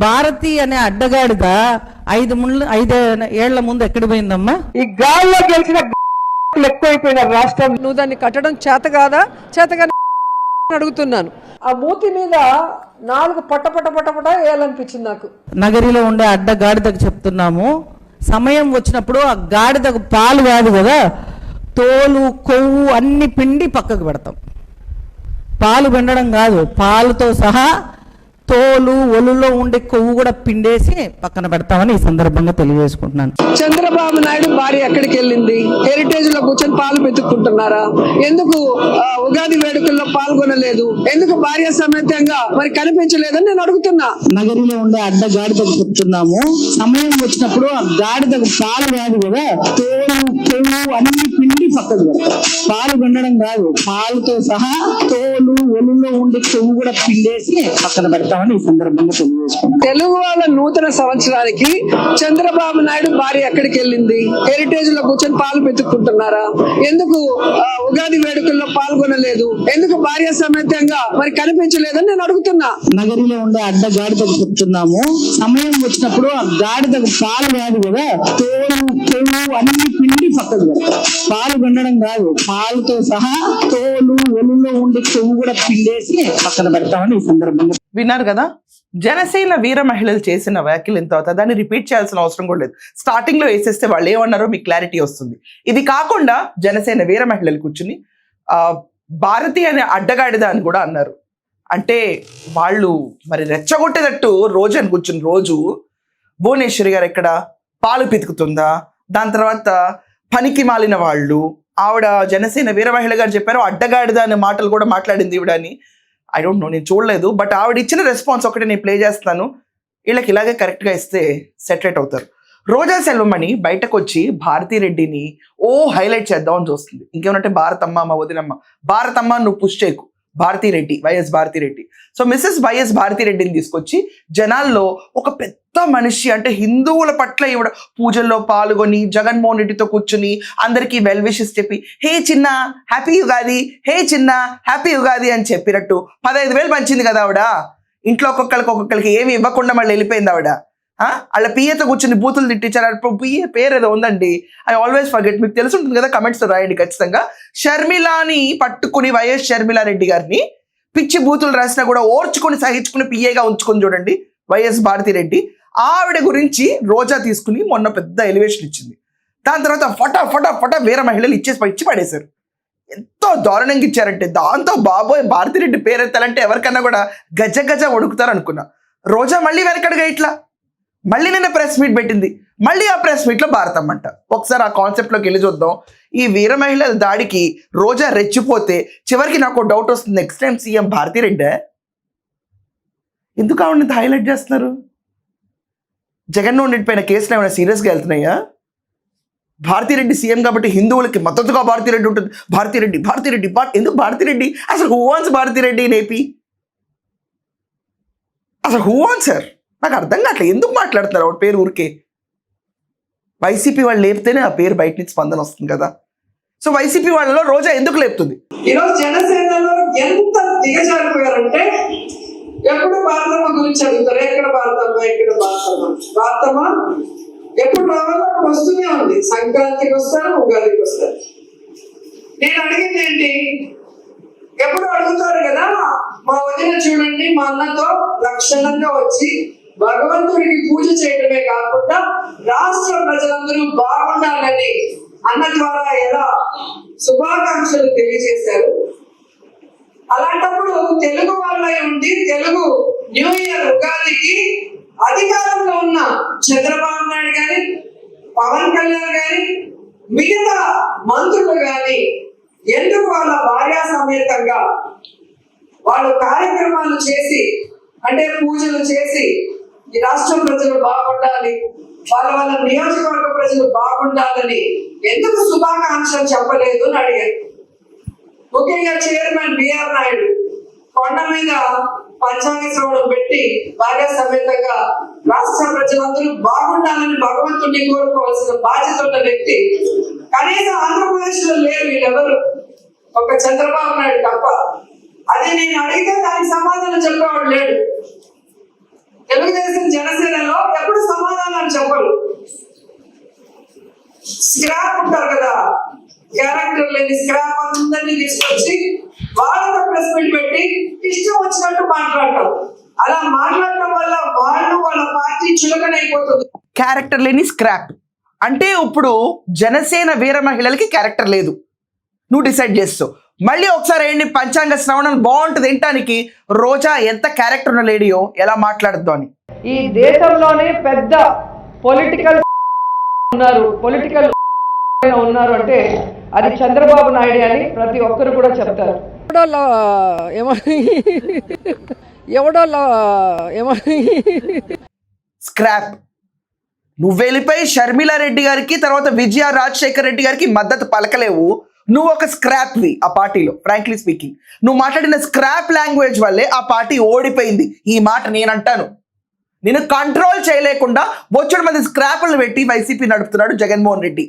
భారతి అనే అడ్డగాడిద 5 ఏళ్ల ముందు ఎక్కడ పోయిందమ్మా? ఈ గాల్లో గెలిచిన ఎక్కువైపోయిన రాష్ట్రం. నువ్వు దాన్ని కట్టడం చేత కాదా? చేతగా అడుగుతున్నాను. ఆ మూతి మీద 4 పట్ట వేయాలనిపించింది నాకు. నగరిలో ఉండే అడ్డగాడిదకు చెప్తున్నాము, సమయం వచ్చినప్పుడు ఆ గాడిదకు పాలు కాదు కదా, తోలు కొవ్వు అన్ని పిండి పక్కకు పెడతాం. పాలు పిండడం కాదు, పాలుతో సహా తోలు ఒలులో ఉండే కొవ్వు కూడా పిండేసి పక్కన పెడతామని ఈ సందర్భంగా తెలియజేసుకుంటున్నాను. చంద్రబాబు నాయుడు భార్య ఎక్కడికి వెళ్ళింది? హెరిటేజ్ లో కూర్చొని పాలు పెతుక్కుంటున్నారా? ఎందుకు ఉగాది వేడుకల్లో పాల్గొనలేదు? ఎందుకు భార్య సమేతంగా మరి కనిపించలేదని నేను అడుగుతున్నా. నగరిలో ఉండే అడ్డగాడిదకు చెప్తున్నాము, సమయం వచ్చినప్పుడు ఆ గాడిదకు పాలు కాదు కదా, తోలు కొవ్వు అన్ని పిండి పక్కకు పెడతాం. పాలు పిండడం కాదు, పాలుతో సహా తోలు ఒలులో ఉండే కొవ్వు కూడా పిండేసి పక్కన పెడతాం. తెలుగు వాళ్ళ నూతన సంవత్సరానికి చంద్రబాబు నాయుడు భార్య ఎక్కడికి వెళ్ళింది? హెరిటేజ్ లో కూర్చొని పాలు పెతుక్కుంటున్నారా? ఎందుకు ఉగాది వేడుకల్లో పాల్గొనలేదు? ఎందుకు భార్య సమేతంగా మరి కనిపించలేదని నేను అడుగుతున్నా. నగరిలో ఉండే అడ్డగాడిదకు చెప్తున్నాము, సమయం వచ్చినప్పుడు ఆ గాడిదకు పాలు కాదు కదా, తోలు కొవ్వు అన్ని పిండి పక్కకు పెడతాం. పాలు పిండడం కాదు, పాలుతో సహా తోలు ఒలులో ఉండే కొవ్వు కూడా పిండేసి పక్కన పెడతామని ఈ సందర్భంగా. విన్నారు కదా, జనసేన వీర మహిళలు చేసిన వ్యాఖ్యలు ఎంత అవుతా దాన్ని రిపీట్ చేయాల్సిన అవసరం కూడా లేదు. స్టార్టింగ్ లో వేసేస్తే వాళ్ళు ఏమన్నారో మీకు క్లారిటీ వస్తుంది. ఇది కాకుండా జనసేన వీర మహిళలు కూర్చుని భారతి అనే అడ్డగాడిద అని కూడా అన్నారు. అంటే వాళ్ళు మరి రెచ్చగొట్టేటట్టు రోజు అని కూర్చుని రోజు భువనేశ్వరి గారు ఎక్కడ పాలు పితుకుతుందా, దాని తర్వాత పనికి మాలిన వాళ్ళు ఆవిడ జనసేన వీర మహిళ గారు చెప్పారు అడ్డగాడిద అనే మాటలు కూడా మాట్లాడింది ఈవిడని. ఐ డోంట్ నో, నేను చూడలేదు. బట్ ఆవిడ ఇచ్చిన రెస్పాన్స్ ఒకటి నేను ప్లే చేస్తాను. వీళ్ళకి ఇలాగే కరెక్ట్గా ఇస్తే సెటరేట్ అవుతారు. రోజా సెల్వమణి బయటకు వచ్చి భారతిరెడ్డిని హైలైట్ చేద్దామని చూస్తుంది. ఇంకేమంటే భారతమ్మ మా వదినమ్మ, భారతమ్మ నువ్వు పుష్ చేయకు, భారతిరెడ్డి వైఎస్ భారతిరెడ్డి. సో మిస్సెస్ వైఎస్ భారతిరెడ్డిని తీసుకొచ్చి జనాల్లో ఒక పెద్ద మనిషి, అంటే హిందువుల పట్ల ఈవిడ పూజల్లో పాల్గొని జగన్మోహన్ రెడ్డితో కూర్చుని అందరికీ వెల్ విషెస్ చెప్పి హే చిన్న హ్యాపీ యుగాది, హే చిన్న హ్యాపీ యుగాది అని చెప్పినట్టు 15,000 పంచింది కదా ఆవిడ. ఇంట్లో ఒక్కొక్కరికి ఏమి ఇవ్వకుండా మళ్ళీ వెళ్ళిపోయింది ఆవిడ. వాళ్ళ పిఏతో కూర్చుని బూతులు తిట్టించారు. పిఏ పేరు ఏదో ఉందండి, ఐ ఆల్వేస్ ఫర్గెట్. మీకు తెలిసి ఉంటుంది కదా, కమెంట్స్ రాయండి ఖచ్చితంగా. షర్మిలాని పట్టుకుని వైఎస్ షర్మిలారెడ్డి గారిని పిచ్చి బూతులు రాసినా కూడా ఓర్చుకుని సహించుకుని పిఏగా ఉంచుకుని చూడండి వైఎస్ భారతిరెడ్డి. ఆవిడ గురించి రోజా తీసుకుని మొన్న పెద్ద ఎలివేషన్ ఇచ్చింది. దాని తర్వాత ఫటా వీర మహిళలు ఇచ్చి పడేశారు. ఎంతో దారుణంగా ఇచ్చారంటే దాంతో బాబోయ్ భారతిరెడ్డి పేరెత్తాలంటే ఎవరికన్నా కూడా గజ వణుకుతారు అనుకున్నా. రోజా మళ్ళీ వెనకడుగా ఇట్లా మళ్ళీ నిన్న ప్రెస్ మీట్ పెట్టింది. మళ్ళీ ఆ ప్రెస్ మీట్లో భారతమ్మ అంట. ఒకసారి ఆ కాన్సెప్ట్లోకి వెళ్ళి చూద్దాం. ఈ వీర మహిళల దాడికి రోజా రెచ్చిపోతే చివరికి నాకు డౌట్ వస్తుంది, నెక్స్ట్ టైం సీఎం భారతిరెడ్డే? ఎందుకు ఆవిడ హైలైట్ చేస్తున్నారు? జగన్మోహన్ రెడ్డి పైన కేసులు ఏమైనా సీరియస్గా వెళ్తున్నాయా? భారతిరెడ్డి సీఎం కాబట్టి హిందువులకి మద్దతుగా భారతిరెడ్డి ఉంటుంది. భారతిరెడ్డి ఎందుకు భారతిరెడ్డి? అసలు who wants Bharathi Reddy in AP? అసలు హూ వాన్స్ సార్? నాకు అర్థం కావట్లేదు ఎందుకు మాట్లాడుతున్నారు ఆవిడ పేరు ఊరికే. వైసీపీ వాళ్ళు లేపితేనే ఆ పేరు బయట నుంచి స్పందన వస్తుంది కదా. సో వైసీపీ వాళ్ళలో రోజా ఎందుకు లేపుతుంది? ఈరోజు జనసేనలో ఎంత దిగజారిపోయారంటే ఎప్పుడు భారతమ్మ గురించి అడుగుతారు. ఎక్కడ భారతమ్మ ఎప్పుడు రావాలో అప్పుడు వస్తూనే ఉంది. సంక్రాంతికి వస్తారు, ఉగాదికి వస్తారు. నేను అడిగింది ఏంటి, ఎప్పుడు అడుగుతారు కదా మా వదిన చూడండి మా అన్నతో లక్షణంగా వచ్చి భగవంతుడికి పూజ చేయడమే కాకుండా రాష్ట్ర ప్రజలందరూ బాగుండాలని అన్న ద్వారా ఎలా శుభాకాంక్షలు తెలియజేశారు. అలాంటప్పుడు తెలుగు వాళ్ళై ఉండి తెలుగు న్యూ ఇయర్ ఉగాదికి అధికారంలో ఉన్న చంద్రబాబు నాయుడు గాని, పవన్ కళ్యాణ్ గాని, మిగతా మంత్రులు గాని ఎందుకు వాళ్ళ భార్యా సమేతంగా వాళ్ళు కార్యక్రమాలు చేసి, అంటే పూజలు చేసి ఈ రాష్ట్ర ప్రజలు బాగుండాలి, వాళ్ళ నియోజకవర్గ ప్రజలు బాగుండాలని ఎందుకు శుభాకాంక్షలు చెప్పలేదు అని అడిగారు. ముఖ్యంగా చైర్మన్ బిఆర్ నాయుడు కొండ మీద పంచాంగ శ్రవణం పెట్టి భార్యా సమేతంగా రాష్ట్ర ప్రజలందరూ బాగుండాలని భగవంతుడిని కోరుకోవాల్సిన బాధ్యత ఉన్న వ్యక్తి కనీసం ఆంధ్రప్రదేశ్ లో లేరు వీళ్ళెవరు, ఒక చంద్రబాబు నాయుడు తప్ప. అది నేను అడిగితే దానికి సమాధానం చెప్పేవాడు లేడు. తెలుగుదేశం జనసేనలో ఎప్పుడు సమాధానం చెప్పరు. స్క్రాప్ ఉంటారు కదా, క్యారెక్టర్ లేని స్క్రాప్ అందరినీ తీసుకొచ్చి వాళ్ళతో ప్రెస్ మీట్ పెట్టి ఇష్టం వచ్చినట్టు మాట్లాడటం. అలా మాట్లాడటం వల్ల వాళ్ళ పార్టీ చులకనైపోతుంది. క్యారెక్టర్ లేని స్క్రాప్ అంటే ఇప్పుడు జనసేన వీర మహిళలకి క్యారెక్టర్ లేదు, నువ్వు డిసైడ్ చేస్తావు. మళ్ళీ ఒకసారి ఏంటి పంచాంగ శ్రవణం బాగుంటుంది వినటానికి. రోజా ఎంత క్యారెక్టర్ ఉన్న లేడియో ఎలా మాట్లాడద్దు అని. ఈ దేశంలోనే పెద్ద పొలిటికల్ ఉన్నారు అంటే అది చంద్రబాబు నాయుడు అని ప్రతి ఒక్కరు కూడా చెప్తారు. స్క్రాప్. నువ్వు వెళ్ళిపోయి షర్మిలా రెడ్డి గారికి తర్వాత విజయ రాజశేఖర్ రెడ్డి గారికి మద్దతు పలకలేవు. నువ్వు ఒక స్క్రాప్వి ఆ పార్టీలో. ఫ్రాంక్లీ స్పీకింగ్, నువ్వు మాట్లాడిన స్క్రాప్ లాంగ్వేజ్ వల్లే ఆ పార్టీ ఓడిపోయింది. ఈ మాట నేను అంటాను. నేను కంట్రోల్ చేయలేకుండా బొచ్చుడు మంది స్క్రాప్లను పెట్టి వైసీపీ నడుపుతున్నాడు జగన్మోహన్ రెడ్డి,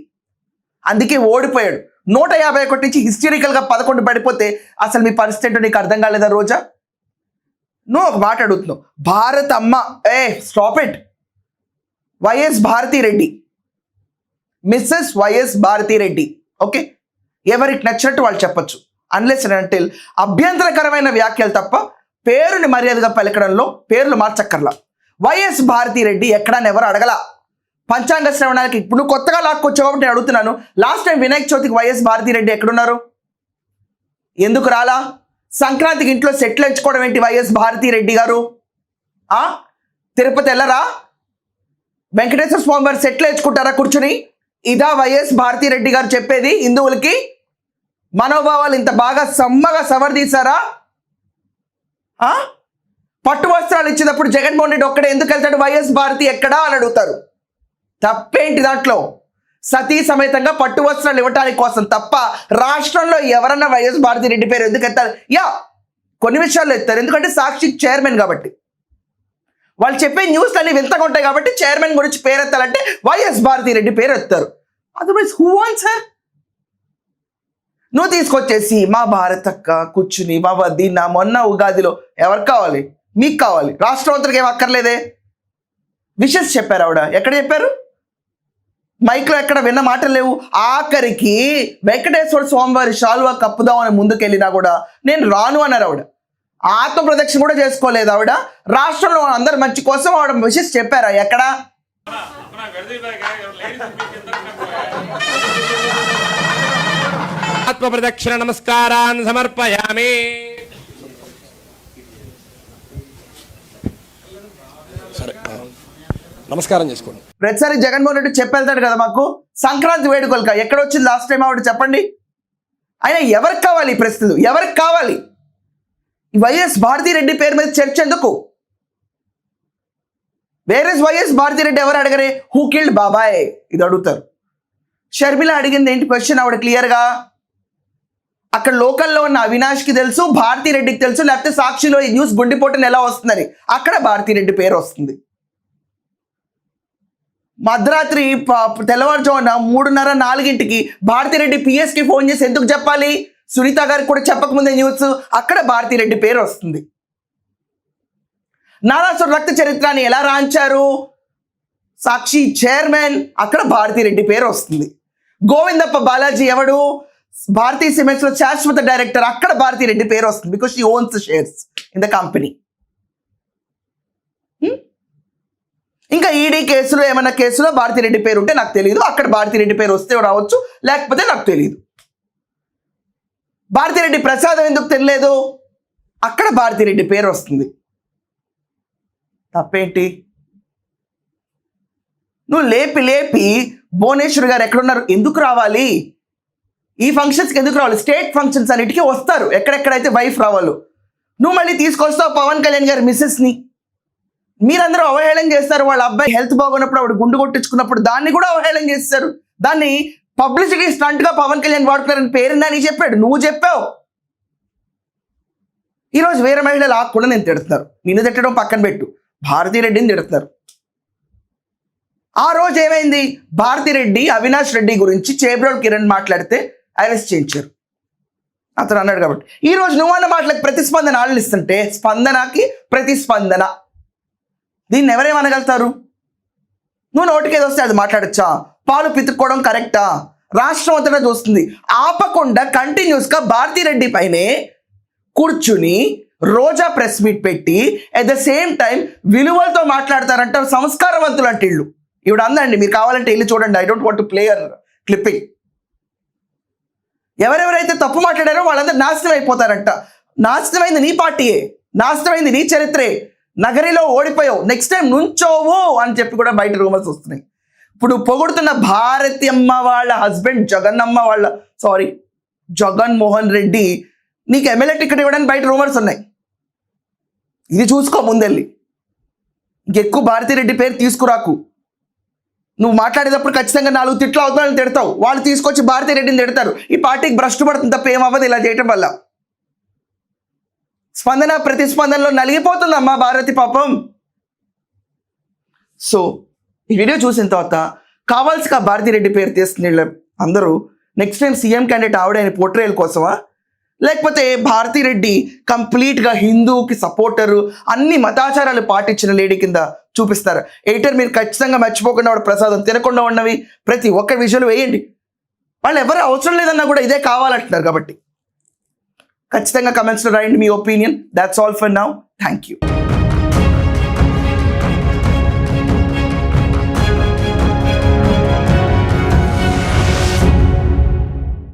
అందుకే ఓడిపోయాడు. 151 నుంచి హిస్టరికల్గా 11 పడిపోతే అసలు మీ పరిస్థితి ఏంటో నీకు అర్థం కాలేదా రోజా? నువ్వు ఒక మాట అడుగుతున్నావు, భారత్ అమ్మ. Stop it. YS Bharathi Reddy, Mrs YS Bharathi Reddy. Okay, ఎవరికి నచ్చినట్టు వాళ్ళు చెప్పచ్చు. అన్లెస్ అండ్ అంటిల్ అభ్యంతరకరమైన వ్యాఖ్యలు తప్ప పేరుని మర్యాదగా పలకడంలో పేర్లు మార్చక్కర్లా. వైఎస్ భారతిరెడ్డి ఎక్కడా ఎవరు అడగల. పంచాంగ శ్రవణానికి ఇప్పుడు నువ్వు కొత్తగా లాక్కొచ్చావు కాబట్టి నేను అడుగుతున్నాను. లాస్ట్ టైం వినాయక చవితికి వైఎస్ భారతిరెడ్డి ఎక్కడున్నారు? ఎందుకు రాలా? సంక్రాంతికి ఇంట్లో సెట్లు ఎంచుకోవడం ఏంటి వైఎస్ భారతిరెడ్డి గారు? తిరుపతి వెళ్ళరా? వెంకటేశ్వర స్వామి వారు సెట్లు ఎంచుకుంటారా కూర్చుని? ఇదా వైఎస్ భారతిరెడ్డి గారు చెప్పేది? హిందువులకి మనోభావాలు ఇంత బాగా సమ్మగా సవరదీశారా? పట్టు వస్త్రాలు ఇచ్చేటప్పుడు జగన్మోహన్ రెడ్డి ఒక్కడే ఎందుకు వెళ్తాడు? వైఎస్ భారతి ఎక్కడా అని అడుగుతారు. తప్పేంటి దాంట్లో? సతీ సమేతంగా పట్టు వస్త్రాలు ఇవ్వటానికి కోసం తప్ప రాష్ట్రంలో ఎవరన్నా వైఎస్ భారతిరెడ్డి పేరు ఎందుకు ఎత్తారు? కొన్ని విషయాల్లో ఎత్తారు, ఎందుకంటే సాక్షి చైర్మన్ కాబట్టి. వాళ్ళు చెప్పే న్యూస్లు అన్ని వింతగా ఉంటాయి కాబట్టి చైర్మన్ గురించి పేరు ఎత్తాలంటే వైఎస్ భారతిరెడ్డి పేరు ఎత్తారు. Otherwise who wants her? నువ్వు తీసుకొచ్చేసి మా భారతక్క కూర్చుని మా వదిన మొన్న ఉగాదిలో ఎవరికి కావాలి? మీకు కావాలి. రాష్ట్రవంతులకు ఏం అక్కర్లేదే. విషెస్ చెప్పారు ఆవిడ. ఎక్కడ చెప్పారు? మైక్లో ఎక్కడ విన్న మాటలు లేవు. ఆఖరికి వెంకటేశ్వర స్వామివారి శాలువా కప్పుదామని ముందుకెళ్ళినా కూడా నేను రాను అన్నారు ఆవిడ. ఆత్మ ప్రదక్షిణ కూడా చేసుకోలేదు ఆవిడ. రాష్ట్రంలో అందరి మంచి కోసం ఆవిడ విషెస్ చెప్పారా? ఎక్కడ? ఆత్మ ప్రదక్షిణ నమస్కారాన్ని సమర్పయామి. సరే, నమస్కారం చేసుకోండి. ప్రతిసారి జగన్మోహన్ రెడ్డి చెప్పేళ్తాడు కదా మాకు సంక్రాంతి వేడుకలుగా. ఎక్కడ వచ్చింది లాస్ట్ టైం ఆవిడ చెప్పండి? అయినా ఎవరికి కావాలి ఈ ప్రశ్నలు? ఎవరికి కావాలి? వైఎస్ భారతిరెడ్డి పేరు మీద చర్చ ఎందుకు? Where is YS Bharathi Reddy? ఎవరు అడగరే? హూ కిల్డ్ బాబాయ్? ఇది అడుగుతారు. షర్మిల అడిగింది ఏంటి క్వశ్చన్? ఆవిడ క్లియర్గా అక్కడ లోకల్లో ఉన్న అవినాష్కి తెలుసు, భారతిరెడ్డికి తెలుసు, లేకపోతే సాక్షిలో ఈ న్యూస్ గుండిపోటుని ఎలా వస్తుందని అక్కడ భారతిరెడ్డి పేరు వస్తుంది. మధ్యరాత్రి తెల్లవారుజామున 3:30-4 భారతిరెడ్డి పిఎస్కి ఫోన్ చేసి ఎందుకు చెప్పాలి? సునీత గారికి కూడా చెప్పకముందే న్యూస్. అక్కడ భారతిరెడ్డి పేరు వస్తుంది. నారాసుర రక్త చరిత్రని ఎలా రాంచారు? సాక్షి చైర్మన్. అక్కడ భారతిరెడ్డి పేరు వస్తుంది. గోవిందప్ప బాలాజీ ఎవడు? భారతీయ సిమెంట్స్ లో శాశ్వత డైరెక్టర్. అక్కడ భారతిరెడ్డి పేరు వస్తుంది. Because she owns shares in the company. ఇంకా ఈడీ కేసులో ఏమైనా కేసులో భారతిరెడ్డి పేరు ఉంటే నాకు తెలియదు. అక్కడ భారతిరెడ్డి పేరు వస్తే రావచ్చు, లేకపోతే నాకు తెలియదు. భారతిరెడ్డి ప్రసాదం ఎందుకు తెలియలేదు? అక్కడ భారతిరెడ్డి పేరు వస్తుంది. తప్పేంటి? నువ్వు లేపి భువనేశ్వర్ గారు ఎక్కడున్నారు? ఎందుకు రావాలి? ఈ ఫంక్షన్స్కి ఎందుకు రావాలి? స్టేట్ ఫంక్షన్స్ అన్నిటికీ వస్తారు, ఎక్కడెక్కడైతే వైఫ్ రావాలో. నువ్వు మళ్ళీ తీసుకొస్తావు పవన్ కళ్యాణ్ గారి మిస్సెస్ని. మీరందరూ అవహేళన చేస్తారు. వాళ్ళ అబ్బాయి హెల్త్ బాగున్నప్పుడు ఆవిడ గుండు కొట్టించుకున్నప్పుడు దాన్ని కూడా అవహేళన చేస్తారు. దాన్ని పబ్లిసిటీ స్టంట్గా పవన్ కళ్యాణ్ వాడుతున్నారని పేరుందని చెప్పాడు. నువ్వు చెప్పావు. ఈరోజు వేరే మహిళలు కూడా నేను తిడుతున్నారు. నిన్ను తిట్టడం పక్కన పెట్టు, భారతిరెడ్డిని తిడుతున్నారు. ఆ రోజు ఏమైంది? భారతిరెడ్డి అవినాష్ రెడ్డి గురించి చేబ్రోల్ కిరణ్ మాట్లాడితే అరెస్ట్ చేయించారు. అతను అన్నాడు కాబట్టి. ఈరోజు నువ్వు అన్న మాటలకు ప్రతిస్పందన ఆలోచిస్తుంటే స్పందనకి ప్రతిస్పందన. దీన్ని ఎవరేమనగలుగుతారు? నువ్వు నోటికేది వస్తే అది మాట్లాడచ్చా? పాలు పితుక్కోవడం కరెక్టా? రాష్ట్రం అంతటా చూస్తుంది. ఆపకుండా కంటిన్యూస్గా భారతిరెడ్డి పైనే కూర్చుని రోజా ప్రెస్ మీట్ పెట్టి అట్ ద సేమ్ టైం విలువలతో మాట్లాడతారంట. సంస్కారవంతులు అంటే ఇళ్ళు. ఇవిడ అందండి, మీరు కావాలంటే ఇల్లు చూడండి. I don't want to play clipping. ఎవరెవరైతే తప్పు మాట్లాడారో వాళ్ళందరూ నాశనం అయిపోతారంట. నాశనమైంది నీ పార్టీయే, నాశనమైంది నీ చరిత్రే. నగరిలో ఓడిపోయావు, నెక్స్ట్ టైం నుంచోవు అని చెప్పి కూడా బయట రూమర్స్ వస్తున్నాయి. ఇప్పుడు పొగుడుతున్న భారతి అమ్మ వాళ్ళ హస్బెండ్ జగన్మోహన్ రెడ్డి నీకు ఎమ్మెల్యే టికెట్ ఇవ్వడానికి బయట రూమర్స్ ఉన్నాయి. ఇది చూసుకో ముందెళ్ళి. ఇంకెక్కువ భారతిరెడ్డి పేరు తీసుకురాకు. నువ్వు మాట్లాడేటప్పుడు ఖచ్చితంగా 4 తిట్లు అవుతావు, తిడతావు. వాళ్ళు తీసుకొచ్చి భారతిరెడ్డిని తిడతారు. ఈ పార్టీకి భ్రష్టు పడుతుంది తప్ప ఏమవ్వదు ఇలా చేయటం వల్ల. స్పందన ప్రతిస్పందనలో నలిగిపోతుందమ్మా భారతి పాపం. సో ఈ వీడియో చూసిన తర్వాత కావాల్సిగా భారతిరెడ్డి పేరు తీసుకునే అందరూ నెక్స్ట్ టైం సీఎం క్యాండిడేట్ ఆవిడైన పోర్ట్రేయల్ కోసమా, లేకపోతే భారతిరెడ్డి కంప్లీట్గా హిందూకి సపోర్టరు, అన్ని మతాచారాలు పాటించిన లేడీ కింద చూపిస్తారు? ఎడిటర్ మీరు ఖచ్చితంగా మర్చిపోకుండా ఆవిడ ప్రసాదం తినకుండా ఉన్నవి ప్రతి ఒక్క విజువల్ వేయండి. వాళ్ళు ఎవరు అవసరం లేదన్నా కూడా ఇదే కావాలంటున్నారు కాబట్టి ఖచ్చితంగా కమెంట్స్లో రాయండి మీ opinion. That's all for now. Thank you.